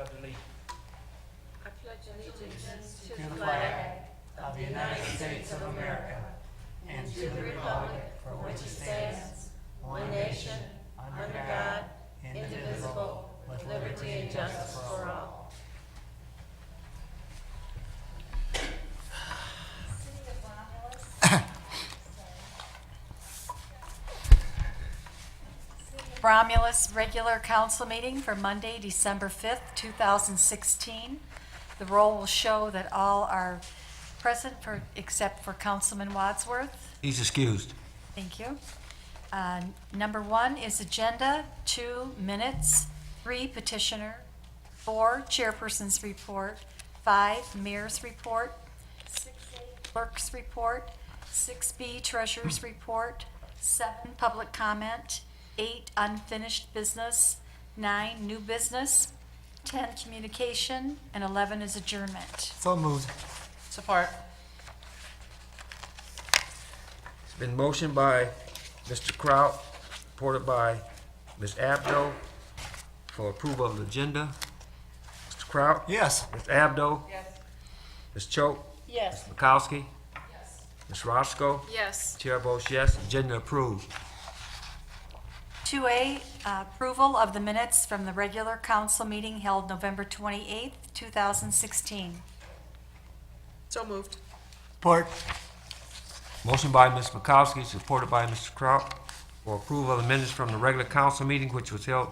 of the League. I pledge allegiance To the flag of the United States of America and to the republic for which it stands, one nation, under God, indivisible, with liberty and justice for all. Romulus regular council meeting for Monday, December 5th, 2016. The roll will show that all are present except for Councilman Wadsworth. He's excused. Thank you. Number 1 is agenda, 2 minutes, 3 petitioner, 4 chairperson's report, 5 mayor's report, 6A clerk's report, 6B treasurer's report, 7 public comment, 8 unfinished business, 9 new business, 10 communication, and 11 is adjournment. So moved. Support. It's been motioned by Mr. Kraut, supported by Ms. Abdo for approval of the agenda. Mr. Kraut? Yes. Ms. Abdo? Yes. Ms. Choate? Yes. Mikowski? Yes. Ms. Roscoe? Yes. Chair votes yes. Agenda approved. 2A, approval of the minutes from the regular council meeting held November 28th, 2016. So moved. Support. Motion by Ms. Mikowski, supported by Mr. Kraut, for approval of the minutes from the regular council meeting which was held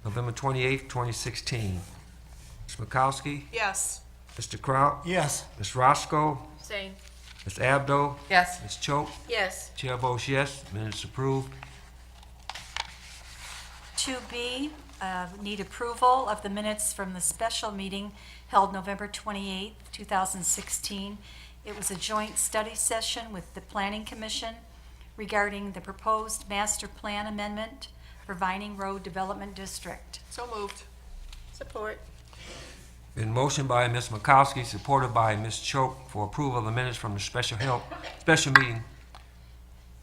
November 28th, 2016. Ms. Mikowski? Yes. Mr. Kraut? Yes. Ms. Roscoe? Same. Ms. Abdo? Yes. Ms. Choate? Yes. Chair votes yes. Minutes approved. 2B, need approval of the minutes from the special meeting held November 28th, 2016. It was a joint study session with the Planning Commission regarding the proposed master plan amendment for Vining Road Development District. So moved. Support. Been motioned by Ms. Mikowski, supported by Ms. Choate, for approval of the minutes from the special meeting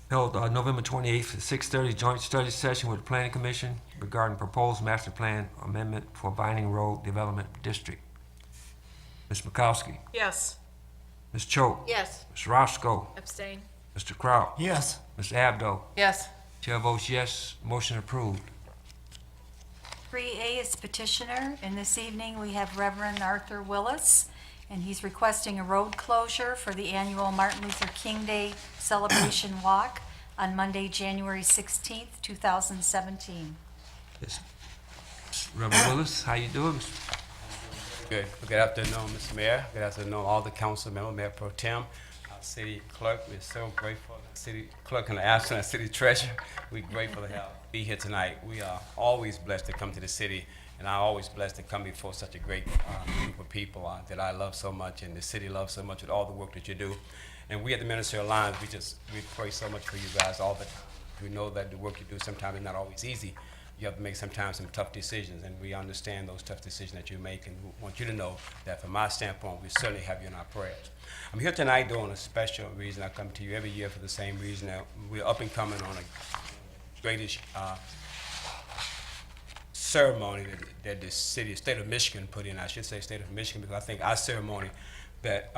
held November 28th at 6:30, joint study session with the Planning Commission regarding proposed master plan amendment for Vining Road Development District. Ms. Mikowski, Yes. Ms. Choate, Yes. Ms. Roscoe, Abstain. Mr. Kraut, Yes. Ms. Abdo. Yes. Chair votes yes. Motion approved. 3A is petitioner, and this evening we have Reverend Arthur Willis, and he's requesting a road closure for the annual Martin Luther King Day celebration walk on Monday, January 16th, 2017. Yes. Reverend Willis, how you doing? Good afternoon, Mr. Mayor. Good afternoon, all the council members, Mayor Pro Tem, our city clerk. We're so grateful. The city clerk and the absent city treasurer. We're grateful to be here tonight. We are always blessed to come to the city, and I'm always blessed to come before such a great group of people that I love so much, and the city loves so much with all the work that you do. And we at the Ministerial Alliance, we pray so much for you guys all the time. We know that the work you do sometimes is not always easy. You have to make sometimes some tough decisions, and we understand those tough decisions that you make, and we want you to know that from my standpoint, we certainly have you in our prayers. I'm here tonight doing a special reason. I come to you every year for the same reason. That we're up and coming on a greatest ceremony that the state of Michigan put in. I should say state of Michigan, because I think our ceremony that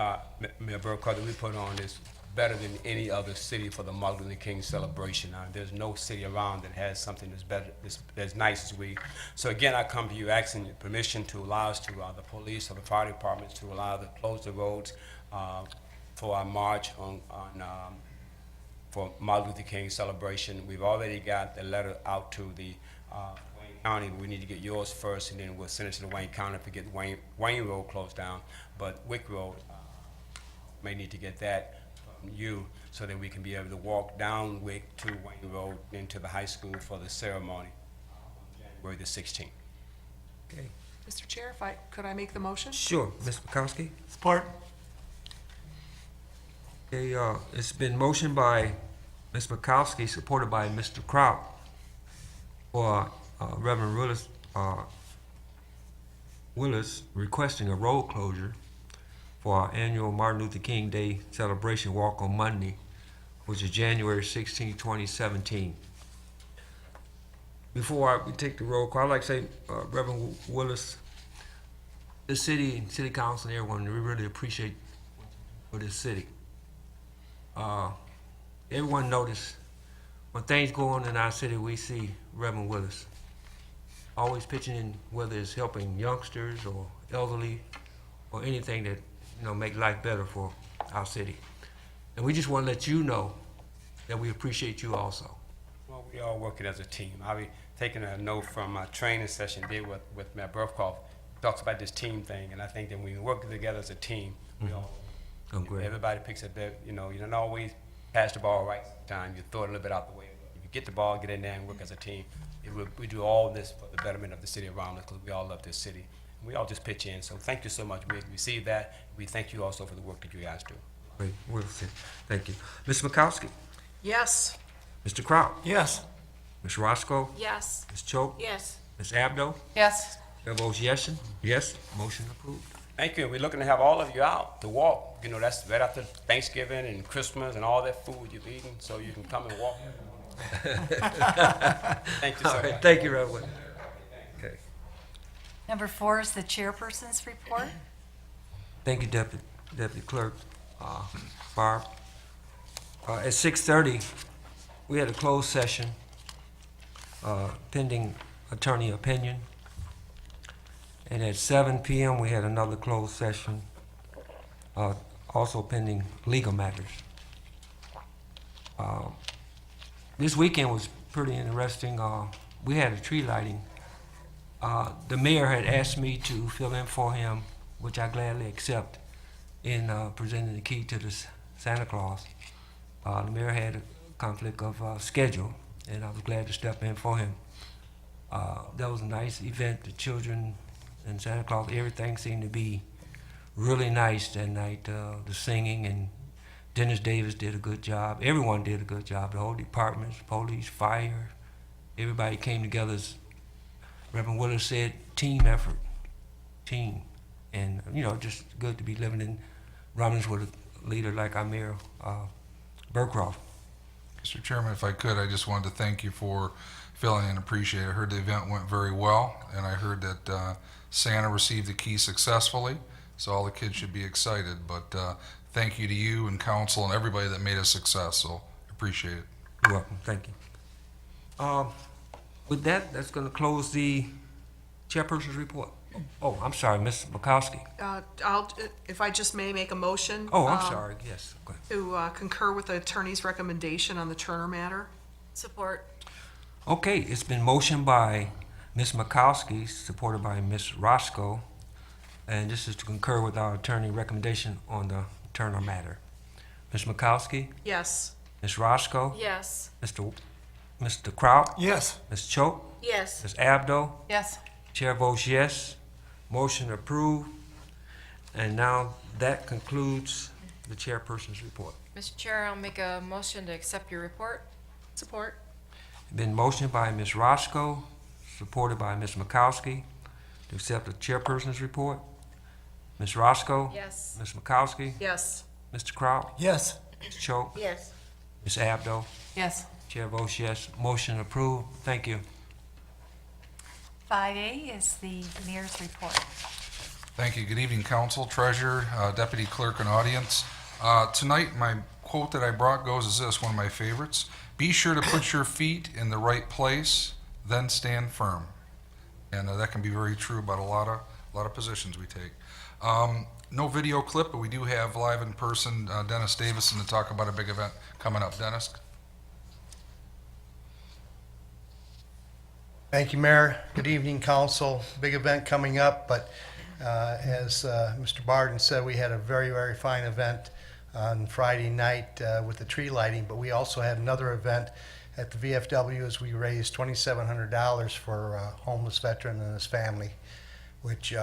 Mayor Burkhardt, that we put on is better than any other city for the Martin Luther King celebration. There's no city around that has something that's better, that's nice as we. So again, I come to you asking your permission to allow us to, the police or the fire departments, to allow to close the roads for our march for Martin Luther King celebration. We've already got the letter out to the Wayne County. We need to get yours first, and then we'll send it to the Wayne County to get Wayne Road closed down. But Wick Road may need to get that from you, so that we can be able to walk down Wick to Wayne Road into the high school for the ceremony on January the 16th. Okay. Mr. Chair, could I make the motion? Sure, Ms. Mikowski. Support. Okay, it's been motioned by Ms. Mikowski, supported by Mr. Kraut, for Reverend Willis requesting a road closure for our annual Martin Luther King Day celebration walk on Monday, which is January 16, 2017. Before we take the roll call, I'd like to say, Reverend Willis, the city and city council and everyone, we really appreciate for this city. Everyone notice when things go on in our city, we see Reverend Willis always pitching in, whether it's helping youngsters or elderly or anything that, you know, make life better for our city. And we just want to let you know that we appreciate you also. Well, we all working as a team. I'll be taking a note from my training session did with Matt Burfcroft. Talks about this team thing, and I think that when we work together as a team, we all, Oh, great. everybody picks up their, you know, you don't always pass the ball right time. You throw it a little bit out the way. If you get the ball, get in there and work as a team. We do all this for the betterment of the city around us because we all love this city. We all just pitch in. So thank you so much. We received that. We thank you also for the work that you guys do. Great, well said. Thank you. Ms. Makowski, Yes. Mr. Kraut, Yes. Ms. Roscoe, Yes. Ms. Choate, Yes. Ms. Abdo, Yes. Chair votes yes. Yes, motion approved. Thank you. We're looking to have all of you out to walk. You know, that's right after Thanksgiving and Christmas and all that food you've eaten, so you can come and walk. Thank you All so right, much. thank you, Reverend. Okay, Number 4 is the chairperson's report. thank you, Deputy Clerk, Barb. At 6:30, we had a closed session, pending attorney opinion. And at 7 p.m., we had another closed session, also pending legal matters. This weekend was pretty interesting. We had a tree lighting. The mayor had asked me to fill in for him, which I gladly accept, in presenting the key to the Santa Claus. The mayor had a conflict of schedule, and I was glad to step in for him. That was a nice event. The children and Santa Claus, everything seemed to be really nice that night. The singing, and Dennis Davis did a good job. Everyone did a good job. The whole departments, police, fire, everybody came together. As Reverend Willis said, team effort, team. And, you know, just good to be living in Romulus with a leader like our Mayor Burcroft. Mr. Chairman, if I could, I just wanted to thank you for filling in and appreciate it. I heard the event went very well, and I heard that Santa received the key successfully, so all the kids should be excited. But thank you to you and council and everybody that made a success, so appreciate it. You're welcome. Thank you. With that, that's going to close the chairperson's report. Oh, I'm sorry, Ms. Makowski. If I just may make a motion. Oh, I'm sorry. Yes. Go ahead. To concur with the attorney's recommendation on the Turner matter. Support. Okay, it's been motioned by Ms. Makowski, supported by Ms. Roscoe, and this is to concur with our attorney recommendation on the Turner matter. Ms. Makowski, Yes. Ms. Roscoe, Yes. Mr. Kraut, Yes. Ms. Choate, Yes. Ms. Abdo, Yes. Chair votes yes. Motion approved. And now that concludes the chairperson's report. Mr. Chair, I'll make a motion to accept your report. Support. Been motioned by Ms. Roscoe, supported by Ms. Makowski, to accept the chairperson's report. Ms. Roscoe? Yes. Ms. Makowski? Yes. Mr. Kraut? Yes. Ms. Choate? Yes. Ms. Abdo? Yes. Chair votes yes. Motion approved. Thank you. 5A is the mayor's report. Thank you. Good evening, council, treasurer, deputy clerk, and audience. Tonight, my quote that I brought goes as this, one of my favorites. Be sure to put your feet in the right place, then stand firm. And that can be very true about a lot of positions we take. No video clip, but we do have live in person Dennis Davison to talk about a big event coming up. Dennis? Thank you, Mayor. Good evening, council. Big event coming up, but as Mr. Barden said, we had a very, very fine event on Friday night with the tree lighting, but we also had another event at the VFW as we raised $2,700 for a homeless veteran and his family, which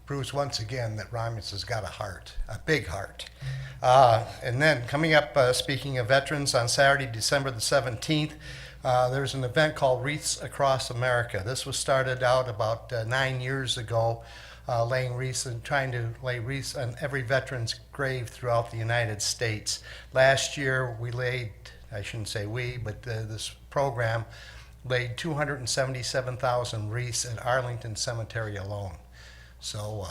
proves once again that Romulus has got a heart, a big heart. And then coming up, speaking of veterans, on Saturday, December the 17th, there's an event called Wreaths Across America. This was started out about 9 years ago, laying wreaths and trying to lay wreaths on every veteran's grave throughout the United States. Last year, we laid, I shouldn't say we, but this program laid 277,000 wreaths at Arlington Cemetery alone. So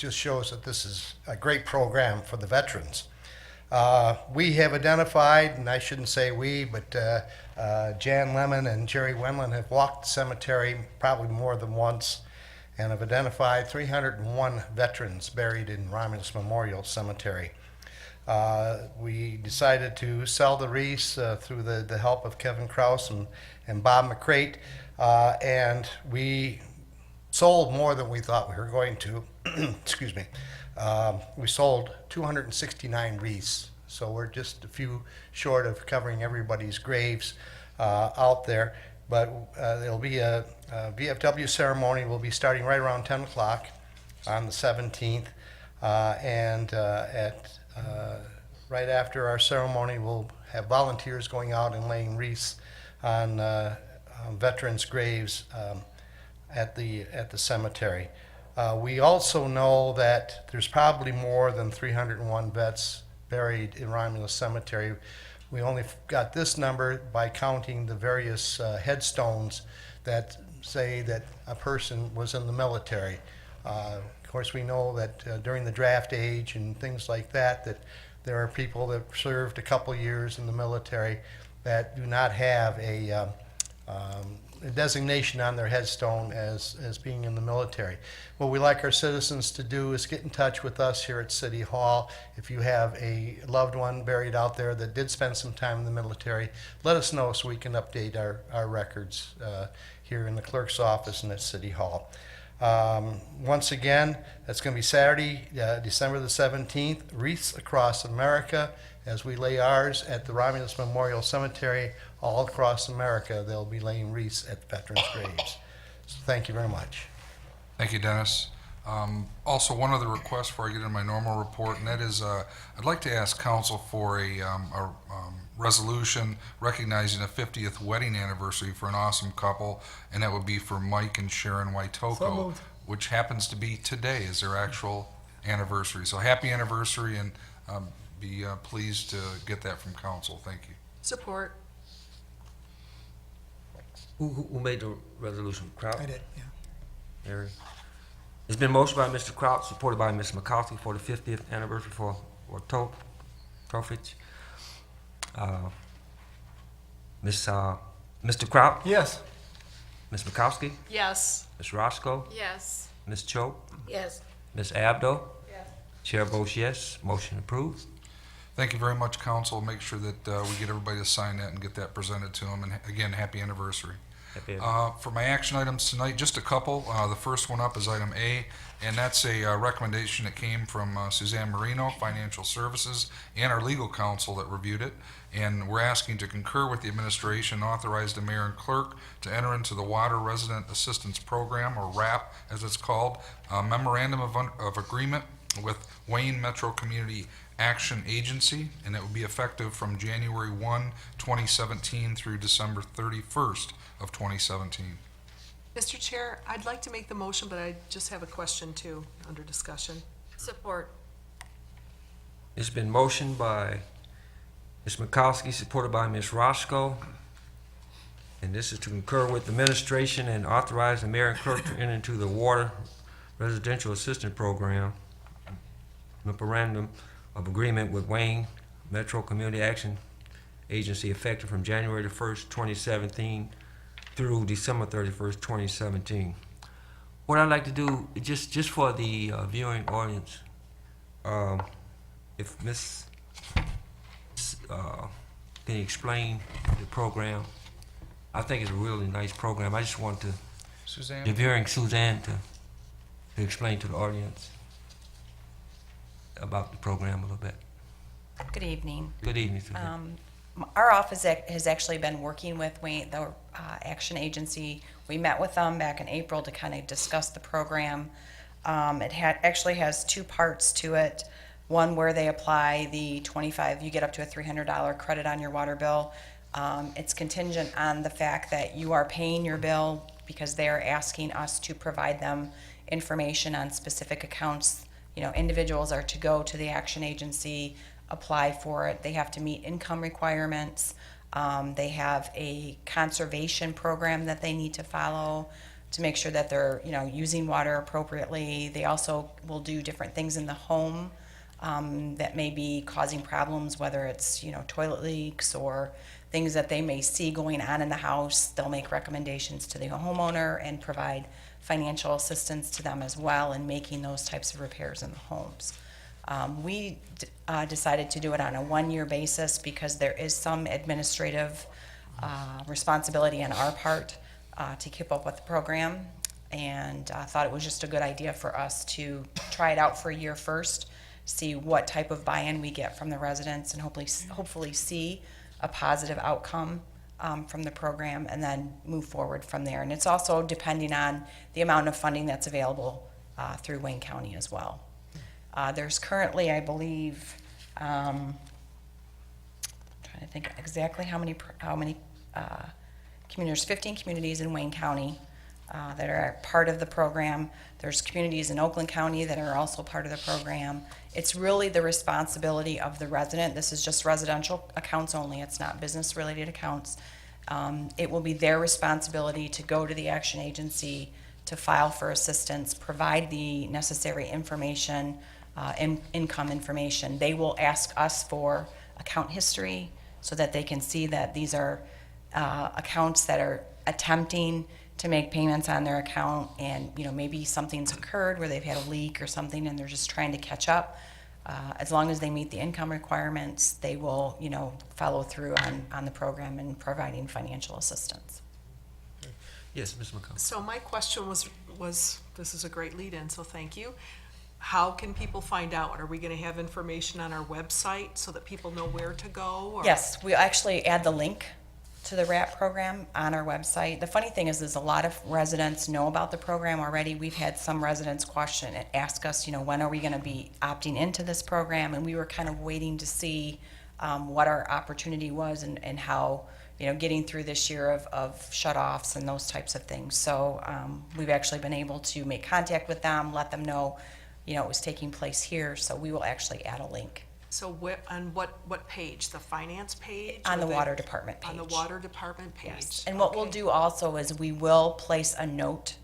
just shows that this is a great program for the veterans. We have identified, and I shouldn't say we, but Jan Lemon and Jerry Wendland have walked the cemetery probably more than once and have identified 301 veterans buried in Romulus Memorial Cemetery. We decided to sell the wreaths through the help of Kevin Kraus and Bob McCrate, and we sold more than we thought we were going to. Excuse me. We sold 269 wreaths, so we're just a few short of covering everybody's graves out there. But there'll be a VFW ceremony. Will be starting right around 10 o'clock on the 17th, and right after our ceremony, we'll have volunteers going out and laying wreaths on veterans' graves at the cemetery. We also know that there's probably more than 301 vets buried in Romulus Cemetery. We only got this number by counting the various headstones that say that a person was in the military. Of course, we know that during the draft age and things like that, that there are people that served a couple years in the military that do not have a designation on their headstone as being in the military. What we like our citizens to do is get in touch with us here at City Hall. If you have a loved one buried out there that did spend some time in the military, let us know so we can update our records here in the clerk's office and at City Hall. Once again, that's going to be Saturday, December the 17th, Wreaths Across America, as we lay ours at the Romulus Memorial Cemetery. All across America, they'll be laying wreaths at veterans' graves. So thank you very much. Thank you, Dennis. Also, one other request before I get into my normal report, and that is I'd like to ask council for a resolution recognizing a 50th wedding anniversary for an awesome couple, and that would be for Mike and Sharon Waitoko, which happens to be today is their actual anniversary. So happy anniversary, and be pleased to get that from council. Thank you. Support. Who made the resolution? Kraut? I did, yeah. Mary? It's been motioned by Mr. Kraut, supported by Ms. McCoskey for the 50th anniversary for Trofich. Mr. Kraut? Yes. Ms. McCoskey? Yes. Ms. Roscoe? Yes. Ms. Choate? Yes. Ms. Abdo? Yes. Chair votes yes. Motion approved. Thank you very much, council. Make sure that we get everybody to sign that and get that presented to them. And again, happy anniversary. Happy For my action items tonight, just a couple. The first one up is item A, and that's a recommendation that came from Suzanne Marino, Financial Services, and our legal counsel that reviewed it. And we're asking to concur with the administration, authorize the mayor and clerk to enter into the Water Resident Assistance Program, or RAP as it's called, memorandum of agreement with Wayne Metro Community Action Agency, and it will be effective from January 1, 2017 through December 31st of 2017. Mr. Chair, I'd like to make the motion, but I just have a question too, under discussion. Support. It's been motioned by Ms. McCoskey, supported by Ms. Roscoe. And this is to concur with the administration and authorize the mayor and clerk to enter into the Water Residential Assistance Program, memorandum of agreement with Wayne Metro Community Action Agency effective from January the 1st, 2017 through December 31st, 2017. What I'd like to do, just for the viewing audience, if Ms. Can you explain the program? I think it's a really nice program. I just want to, Suzanne? the viewing Suzanne to explain to the audience about the program a little bit. Good evening. Good evening, Suzanne. Our office has actually been working with Wayne, the Action Agency. We met with them back in April to kind of discuss the program. It actually has two parts to it. One where they apply the 25, you get up to a $300 credit on your water bill. It's contingent on the fact that you are paying your bill because they are asking us to provide them information on specific accounts. You know, individuals are to go to the Action Agency, apply for it. They have to meet income requirements. They have a conservation program that they need to follow. to make sure that they're, using water appropriately. They also will do different things in the home that may be causing problems, whether it's, toilet leaks or things that they may see going on in the house. They'll make recommendations to the homeowner and provide financial assistance to them as well in making those types of repairs in the homes. We decided to do it on a one-year basis because there is some administrative responsibility on our part to keep up with the program, and thought it was just a good idea for us to try it out for a year first, see what type of buy-in we get from the residents, and hopefully see a positive outcome from the program, and then move forward from there. And it's also depending on the amount of funding that's available through Wayne County as well. There's currently, I believe, trying to think exactly how many communities. There's 15 communities in Wayne County that are part of the program. There's communities in Oakland County that are also part of the program. It's really the responsibility of the resident. This is just residential accounts only. It's not business-related accounts. It will be their responsibility to go to the action agency to file for assistance, provide the necessary information, income information. They will ask us for account history so that they can see that these are accounts that are attempting to make payments on their account, and maybe something's occurred where they've had a leak or something and they're just trying to catch up. As long as they meet the income requirements, they will follow through on the program and providing financial assistance. Yes, Ms. McCollum. So my question was, this is a great lead-in, so thank you. How can people find out? Are we gonna have information on our website so that people know where to go? Or- Yes, we actually add the link to the RAP program on our website. The funny thing is a lot of residents know about the program already. We've had some residents question and ask us, when are we going to be opting into this program? And we were kind of waiting to see what our opportunity was and how, getting through this year of shut-offs and those types of things. So we've actually been able to make contact with them, let them know, it was taking place here. So we will actually add a link. So on what page? The finance page? On or the water department page. On the water department page? Yes. And what we'll Okay. do also is we will place a note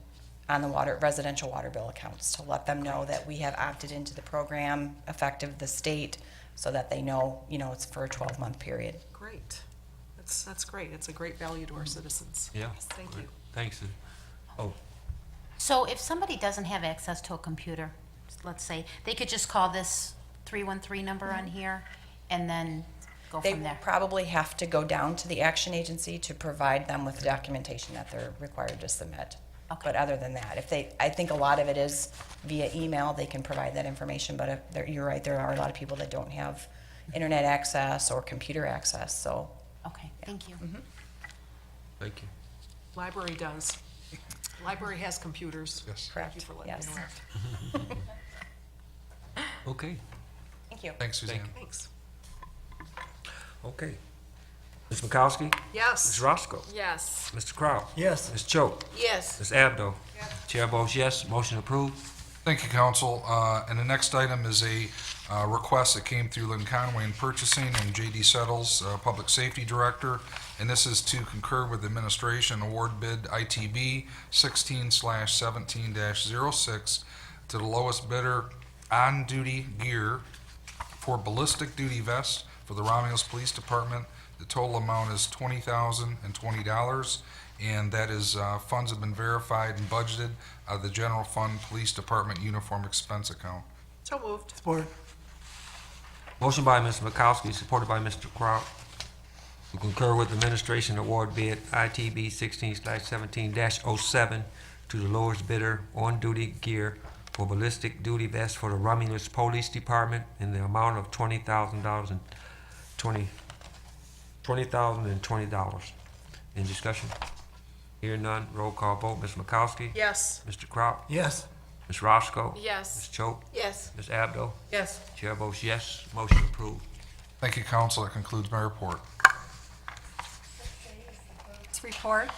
on the residential water bill accounts to let them know that we have opted into the program effective the state, so that they know, it's for a 12-month period. Great. That's great. It's a great value to our citizens. Yeah. Thank you. Thanks. Oh, So if somebody doesn't have access to a computer, let's say, they could just call this 313 number on here and then go They from will there? probably have to go down to the action agency to provide them with the documentation that they're required to submit. Okay. But other than that, I think a lot of it is via email, they can provide that information, but you're right, there are a lot of people that don't have internet access or computer access, so. Okay, thank you. thank you. Library does. Library has computers. Yes. Thank you for letting me Yes. know that. Okay, Thank you. Thanks, Suzanne. Thanks. okay. Ms. Makowski? Yes. Ms. Roscoe? Yes. Mr. Crowe? Yes. Ms. Choate? Yes. Ms. Abdo? Chair votes yes, motion approved. Thank you, council. And the next item is a request that came through Lynn Conway in purchasing and J.D. Settles, Public Safety Director. And this is to concur with administration award bid ITB 16/17-06 to the lowest bidder on-duty gear for ballistic duty vests for the Romulus Police Department. The total amount is $20,020, and that is, funds have been verified and budgeted out of the General Fund Police Department Uniform Expense Account. So moved. Motion by Ms. Makowski, supported by Mr. Crowe, to concur with administration award bid ITB 16/17-07 to the lowest bidder on-duty gear for ballistic duty vests for the Romulus Police Department in the amount of $20,020. In discussion? Hear none, roll call vote. Ms. Makowski? Yes. Mr. Crowe? Yes. Ms. Roscoe? Yes. Ms. Choate? Yes. Ms. Abdo? Yes. Chair votes yes, motion approved. Thank you, council. That concludes my report. This report,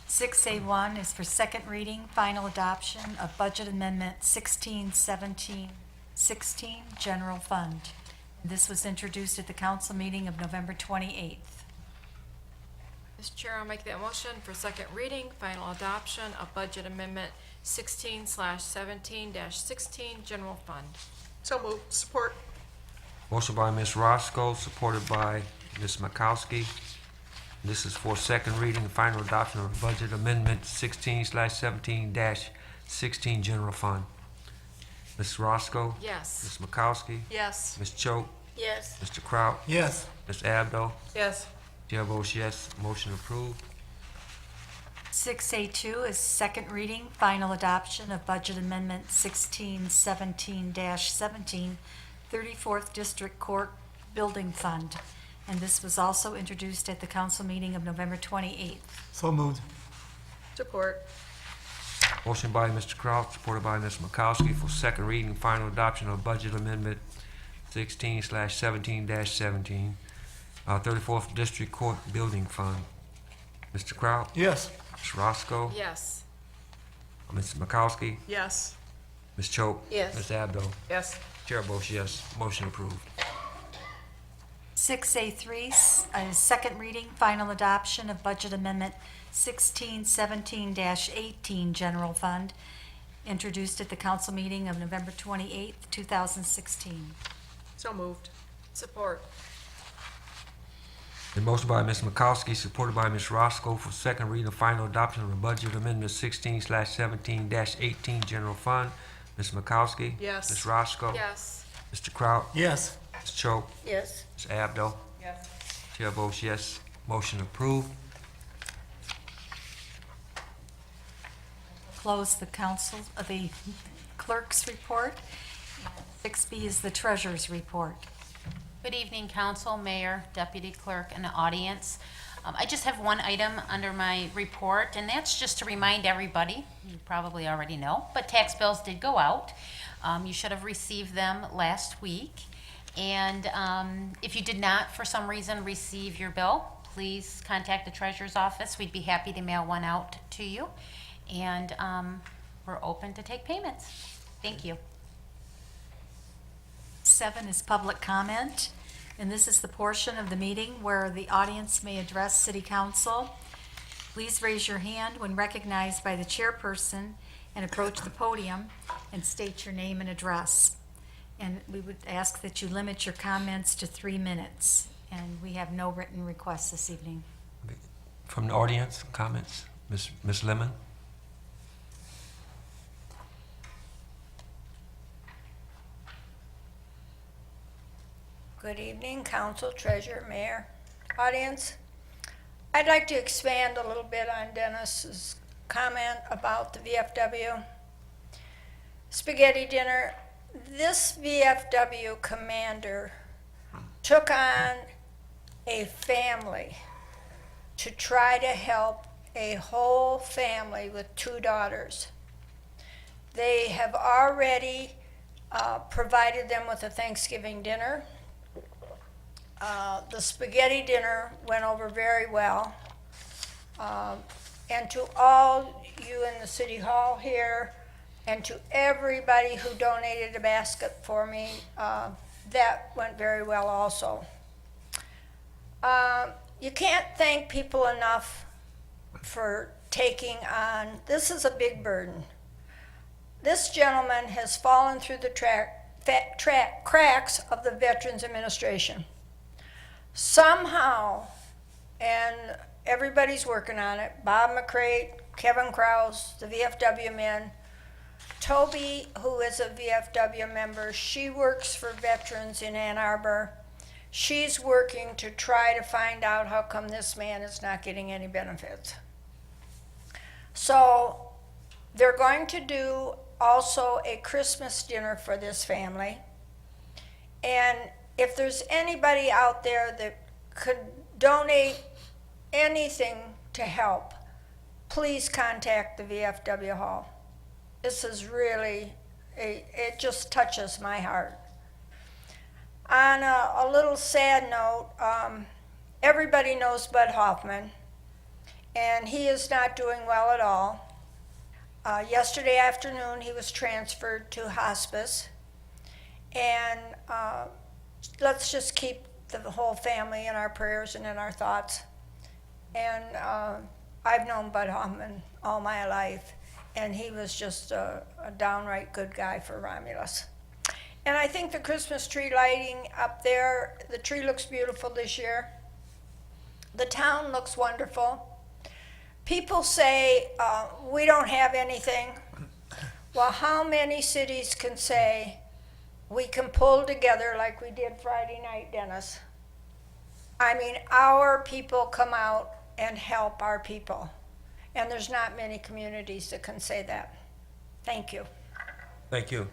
6A1 is for second reading, final adoption of Budget Amendment 161716, General Fund. This was introduced at the council meeting of November 28th. Mr. Chair, I'll make that motion for second reading, final adoption of Budget Amendment 16/17-16, General Fund. So moved. Support. Motion by Ms. Roscoe, supported by Ms. Makowski. This is for second reading and final adoption of Budget Amendment 16/17-16 General Fund. Ms. Roscoe? Yes. Ms. Makowski? Yes. Ms. Choate? Yes. Mr. Kraut? Yes. Ms. Abdo? Yes. Chair votes yes, motion approved. 6A2 is second reading, final adoption of Budget Amendment 1617-17, 34th District Court Building Fund. And this was also introduced at the council meeting of November 28th. So moved. Support. Motion by Mr. Kraut, supported by Ms. Makowski for second reading and final adoption of Budget Amendment 16/17-17, 34th District Court Building Fund. Mr. Kraut? Yes. Ms. Roscoe? Yes. Ms. Makowski? Yes. Ms. Choate? Yes. Ms. Abdo? Yes. Chair votes yes, motion approved. 6A3 is second reading, final adoption of Budget Amendment 1617-18 General Fund, introduced at the council meeting of November 28th, 2016. So moved. Support. A motion by Ms. Makowski, supported by Ms. Roscoe for second reading and final adoption of the Budget Amendment 16/17-18 General Fund. Ms. Makowski? Yes. Ms. Roscoe? Yes. Mr. Kraut? Yes. Ms. Choate? Yes. Ms. Abdo? Yes. Chair votes yes, motion approved. Close the the clerk's report. 6B is the treasurer's report. Good evening, council, mayor, deputy clerk, and the audience. I just have one item under my report, and that's just to remind everybody, you probably already know, but tax bills did go out. You should have received them last week. And if you did not, for some reason, receive your bill, please contact the treasurer's office. We'd be happy to mail one out to you. And we're open to take payments. Thank you. 7 is public comment, and this is the portion of the meeting where the audience may address city council. Please raise your hand when recognized by the chairperson and approach the podium and state your name and address. And we would ask that you limit your comments to 3 minutes, and we have no written requests this evening. From the audience, comments? Ms. Lemon? Good evening, council, treasurer, mayor, audience. I'd like to expand a little bit on Dennis's comment about the VFW. Spaghetti dinner. This VFW commander took on a family to try to help a whole family with 2 daughters. They have already provided them with a Thanksgiving dinner. The spaghetti dinner went over very well. And to all you in the city hall here, and to everybody who donated a basket for me, that went very well also. You can't thank people enough for taking on, this is a big burden. This gentleman has fallen through the cracks of the Veterans Administration. Somehow, and everybody's working on it, Bob McCray, Kevin Krause, the VFW men, Toby, who is a VFW member, she works for veterans in Ann Arbor. She's working to try to find out how come this man is not getting any benefits. So they're going to do also a Christmas dinner for this family. And if there's anybody out there that could donate anything to help, please contact the VFW Hall. This is really, it just touches my heart. On a little sad note, everybody knows Bud Hoffman, and he is not doing well at all. Yesterday afternoon, he was transferred to hospice, and let's just keep the whole family in our prayers and in our thoughts. and I've known Bud Hoffman all my life, and he was just a downright good guy for Romulus. And I think the Christmas tree lighting up there, the tree looks beautiful this year. The town looks wonderful. People say, we don't have anything. Well, how many cities can say, we can pull together like we did Friday night, Dennis? I mean, our people come out and help our people. And there's not many communities that can say that. Thank you. Thank you.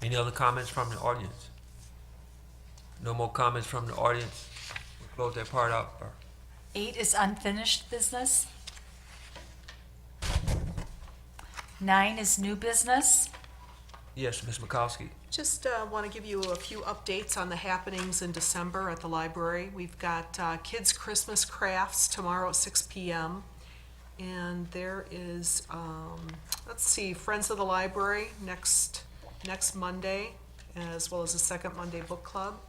Any other comments from the audience? No more comments from the audience? We'll close that part out. 8 is unfinished business. 9 is new business. Yes, Ms. Mikowski. Just want to give you a few updates on the happenings in December at the library. We've got Kids Christmas Crafts tomorrow at 6 p.m. And there is, let's see, Friends of the Library next Monday, as well as the second Monday book club.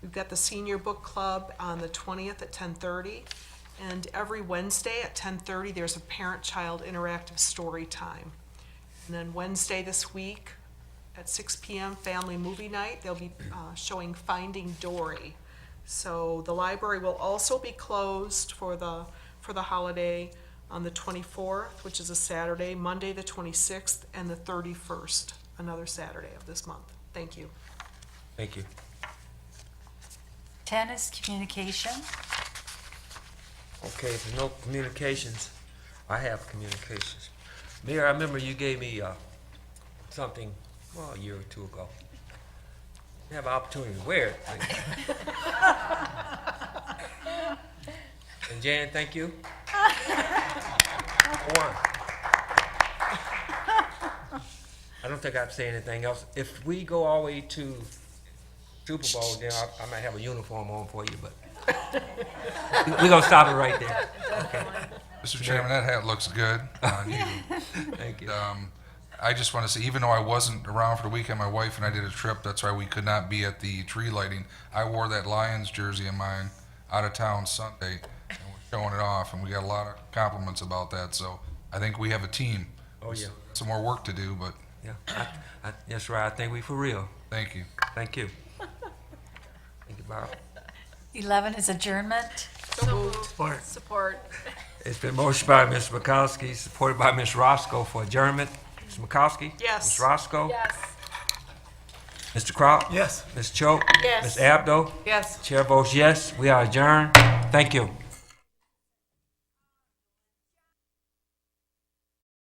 We've got the Senior Book Club on the 20th at 10:30. And every Wednesday at 10:30, there's a parent-child interactive story time. And then Wednesday this week at 6 p.m. family movie night, they'll be showing Finding Dory. So the library will also be closed for the holiday on the 24th, which is a Saturday, Monday the 26th, and the 31st, another Saturday of this month. Thank you. Thank you. 10 is communication. Okay, if there's no communications, I have communications. Mayor, I remember you gave me something, well, a year or two ago. You have an opportunity to wear it. And Jan, thank you. One. I don't think I have to say anything else. If we go all the way to Super Bowl, then I might have a uniform on for you, but we're gonna stop it right there. Okay. Mr. Chairman, that hat looks good on you. Thank you. I just want to say, even though I wasn't around for the weekend, my wife and I did a trip. That's why we could not be at the tree lighting. I wore that Lions jersey of mine out of town Sunday, and we're showing it off, and we got a lot of compliments about that. So I think we have a team. Oh, yeah. Some more work to do, but Yeah, that's right. I think we for real. thank you. Thank you. Thank you, Barb. 11 is adjournment. So moved. Support. It's been motioned by Ms. Mikowski, supported by Ms. Roscoe for adjournment. Ms. Mikowski? Yes. Ms. Roscoe? Yes. Mr. Crop? Yes. Ms. Choate? Yes. Ms. Abdo? Yes. Chair votes yes. We are adjourned. Thank you.